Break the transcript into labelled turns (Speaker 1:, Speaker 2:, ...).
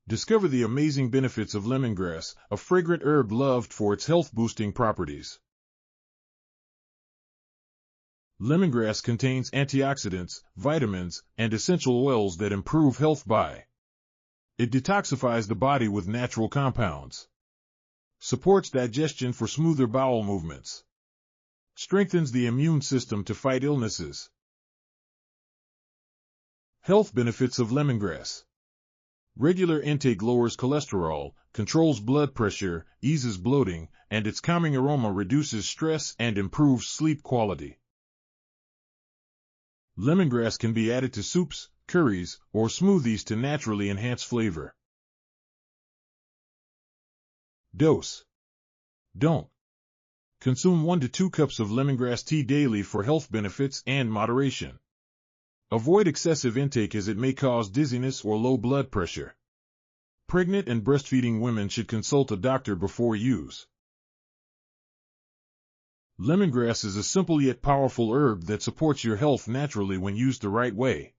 Speaker 1: Discover the amazing benefits of lemongrass, a fragrant herb loved for its health-boosting properties. Lemongrass contains antioxidants, vitamins, and essential oils that improve health by. It detoxifies the body with natural compounds. Supports digestion for smoother bowel movements. Strengthens the immune system to fight illnesses. Health benefits of lemongrass. Regular intake lowers cholesterol, controls blood pressure, eases bloating, and its calming aroma reduces stress and improves sleep quality. Lemongrass can be added to soups, curries, or smoothies to naturally enhance flavor. Dose. Don't consume 1 to 2 cups of lemongrass tea daily for health benefits and moderation. Avoid excessive intake as it may cause dizziness or low blood pressure. Pregnant and breastfeeding women should consult a doctor before use. Lemongrass is a simple yet powerful herb that supports your health naturally when used the right way.